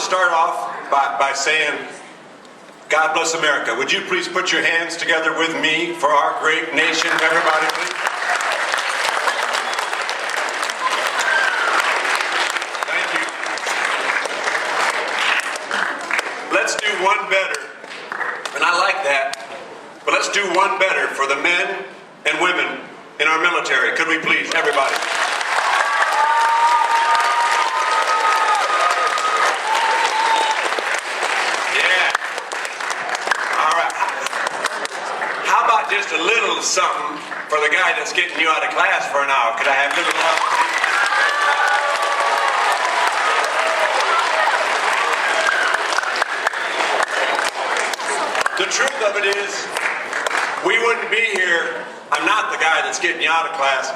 start off by saying, God bless America. Would you please put your hands together with me for our great nation, everybody, please? Thank you. Let's do one better, and I like that, but let's do one better for the men and women in our military. Could we please, everybody? Just a little something for the guy that's getting you out of class for an hour. Could I have a little help? The truth of it is, we wouldn't be here. I'm not the guy that's getting you out of class,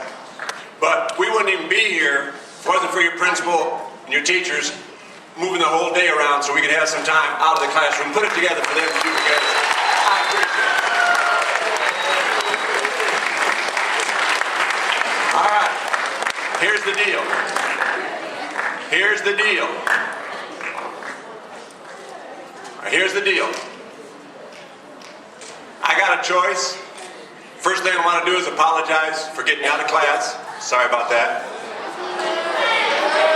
but we wouldn't even be here if it wasn't for your principal and your teachers moving the whole day around so we could have some time out of the classroom. Put it together for them to do together. I appreciate it. All right, here's the deal. Here's the deal. Here's the deal. I got a choice. First thing I want to do is apologize for getting you out of class. Sorry about that.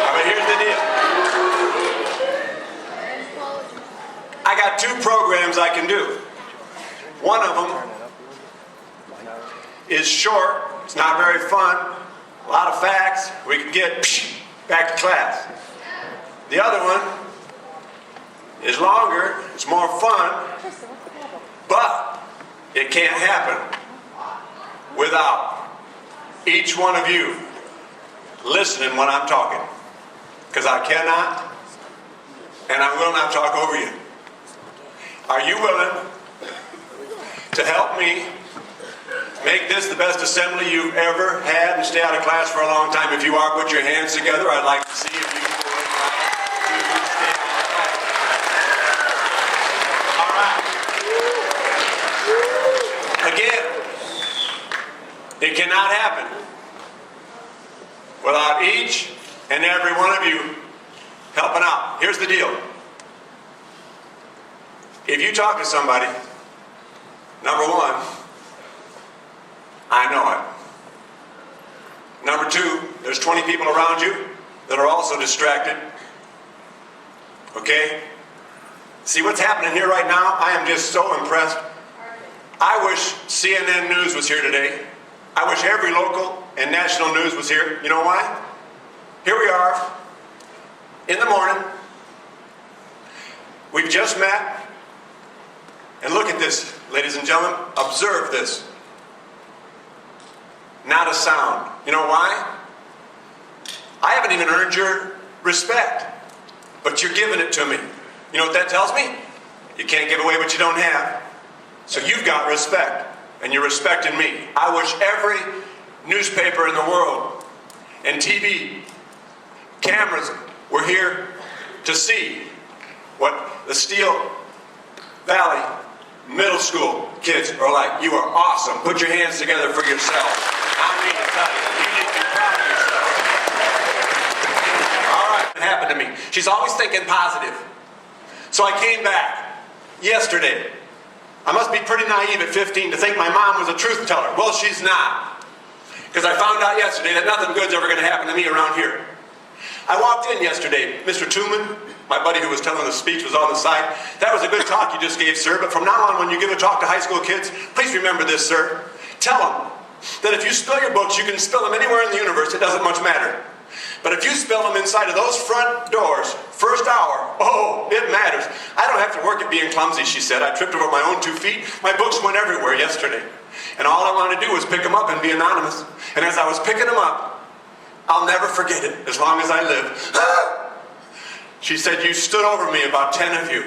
All right, here's the deal. I got two programs I can do. One of them is short. It's not very fun. A lot of facts. We can get back to class. The other one is longer. It's more fun. But it can't happen without each one of you listening when I'm talking. Because I cannot and I will not talk over you. Are you willing to help me make this the best assembly you've ever had and stay out of class for a long time? If you are, put your hands together. I'd like to see if you can stay out of class. All right. Again, it cannot happen without each and every one of you helping out. Here's the deal. If you talk to somebody, number one, I know it. Number two, there's 20 people around you that are also distracted. Okay? See what's happening here right now? I am just so impressed. I wish CNN News was here today. I wish every local and national news was here. You know why? Here we are in the morning. We've just met. And look at this, ladies and gentlemen. Observe this. Not a sound. You know why? I haven't even earned your respect, but you're giving it to me. You know what that tells me? You can't give away what you don't have. So you've got respect, and you're respecting me. I wish every newspaper in the world and TV cameras were here to see what the Steel Valley Middle School kids are like. You are awesome. Put your hands together for yourself. I mean to tell you, you need to be proud of yourself. All right, it happened to me. She's always thinking positive. So I came back yesterday. I must be pretty naive at 15 to think my mom was a truth teller. Well, she's not. Because I found out yesterday that nothing good's ever going to happen to me around here. I walked in yesterday. Mr. Tooman, my buddy who was telling the speech, was on the side. That was a good talk you just gave, sir. But from now on, when you give a talk to high school kids, please remember this, sir. Tell them that if you spill your books, you can spill them anywhere in the universe. It doesn't much matter. But if you spill them inside of those front doors, first hour, oh, it matters. I don't have to work at being clumsy, she said. I tripped over my own 2 feet. My books went everywhere yesterday. And all I wanted to do was pick them up and be anonymous. And as I was picking them up, I'll never forget it as long as I live. She said, you stood over me, about 10 of you.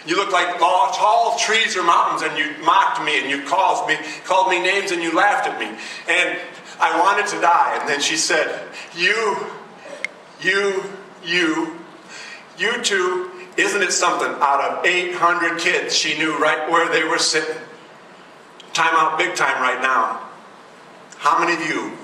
You looked like tall trees or mountains, and you mocked me, and you called me names, and you laughed at me. And I wanted to die. And then she said, you two, isn't it something? Out of 800 kids, she knew right where they were sitting. Time out big time right now. How many of you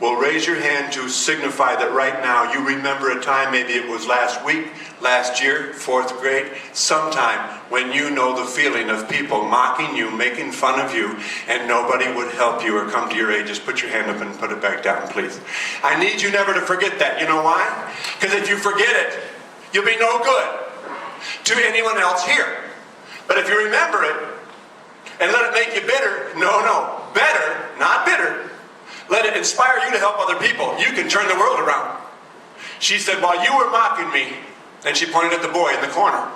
will raise your hand to signify that right now you remember a time, maybe it was last week, last year, 4th grade, sometime when you know the feeling of people mocking you, making fun of you, and nobody would help you or come to your aid. Just put your hand up and put it back down, please. I need you never to forget that. You know why? Because if you forget it, you'll be no good to anyone else here. But if you remember it and let it make you bitter, no, better, not bitter, let it inspire you to help other people. You can turn the world around. She said, while you were mocking me, and she pointed at the boy in the corner,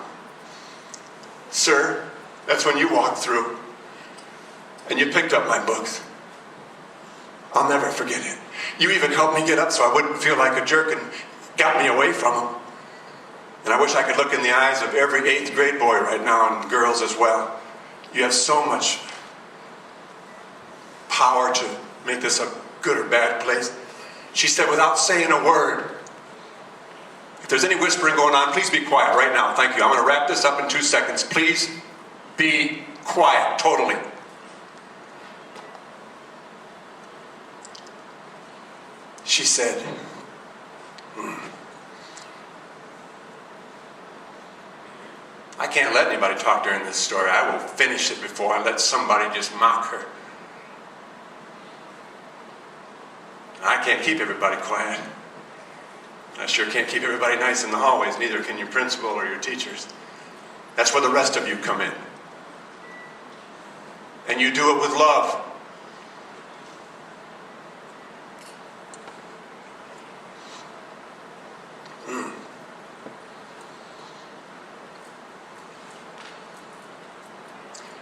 sir, that's when you walked through and you picked up my books. I'll never forget it. You even helped me get up so I wouldn't feel like a jerk and got me away from them. And I wish I could look in the eyes of every 8th grade boy right now, and girls as well. You have so much power to make this a good or bad place. She said, without saying a word, if there's any whispering going on, please be quiet right now. Thank you. I'm going to wrap this up in 2 seconds. Please be quiet, totally. She said, I can't let anybody talk during this story. I will finish it before I let somebody just mock her. I can't keep everybody quiet. I sure can't keep everybody nice in the hallways, neither can your principal or your teachers. That's where the rest of you come in. And you do it with love.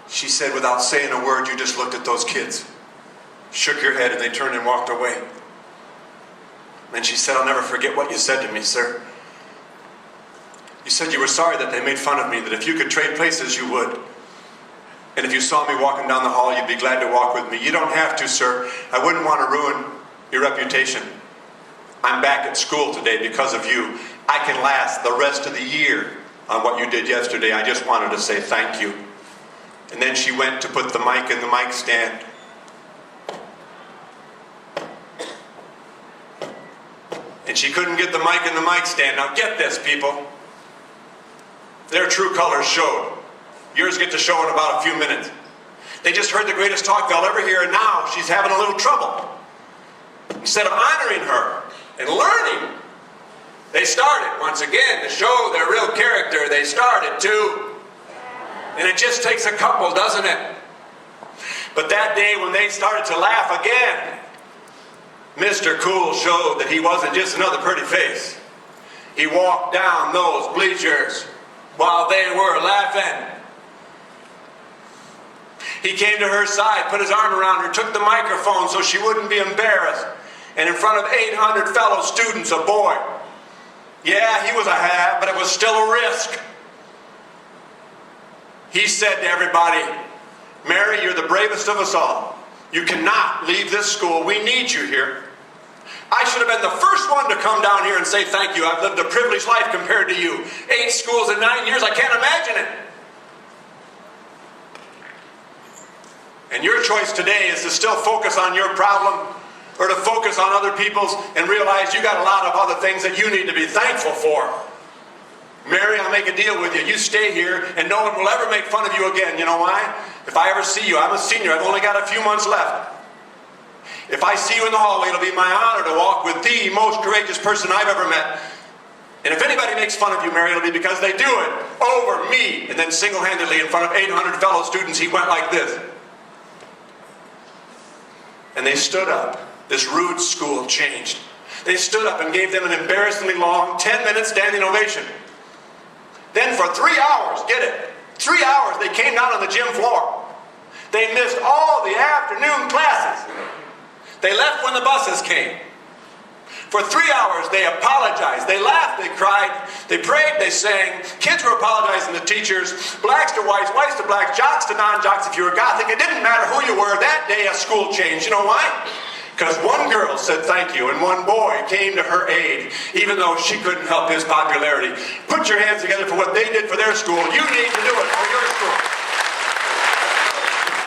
She said, without saying a word, you just looked at those kids, shook your head, and they turned and walked away. Then she said, I'll never forget what you said to me, sir. You said you were sorry that they made fun of me, that if you could trade places, you would. And if you saw me walking down the hall, you'd be glad to walk with me. You don't have to, sir. I wouldn't want to ruin your reputation. I'm back at school today because of you. I can last the rest of the year on what you did yesterday. I just wanted to say thank you. And then she went to put the mic in the mic stand. And she couldn't get the mic in the mic stand. Now get this, people. Their true colors showed. Yours get to show in about a few minutes. They just heard the greatest talk they'll ever hear, and now she's having a little trouble. Instead of honoring her and learning, they started, once again, to show their real character. They started to. And it just takes a couple, doesn't it? But that day when they started to laugh again, Mr. Cool showed that he wasn't just another pretty face. He walked down those bleachers while they were laughing. He came to her side, put his arm around her, took the microphone so she wouldn't be embarrassed. And in front of 800 fellow students, a boy. Yeah, he was a hat, but it was still a risk. He said to everybody, Mary, you're the bravest of us all. You cannot leave this school. We need you here. I should have been the first one to come down here and say thank you. I've lived a privileged life compared to you. 8 schools in 9 years, I can't imagine it. And your choice today is to still focus on your problem or to focus on other people's and realize you got a lot of other things that you need to be thankful for. Mary, I'll make a deal with you. You stay here and no one will ever make fun of you again. You know why? If I ever see you, I'm a senior. I've only got a few months left. If I see you in the hallway, it'll be my honor to walk with the most courageous person I've ever met. And if anybody makes fun of you, Mary, it'll be because they do it over me. And then single-handedly in front of 800 fellow students, he went like this. And they stood up. This rude school changed. They stood up and gave them an embarrassingly long 10-minute standing ovation. Then for 3 hours, get it, 3 hours they came down on the gym floor. They missed all the afternoon classes. They left when the buses came. For 3 hours they apologized. They laughed, they cried, they prayed, they sang. Kids were apologizing to teachers, blacks to whites, whites to blacks, jocks to non-jocks. If you were Gothic, it didn't matter who you were. That day a school changed. You know why? Because one girl said thank you and one boy came to her aid, even though she couldn't help his popularity. Put your hands together for what they did for their school. You need to do it for your school.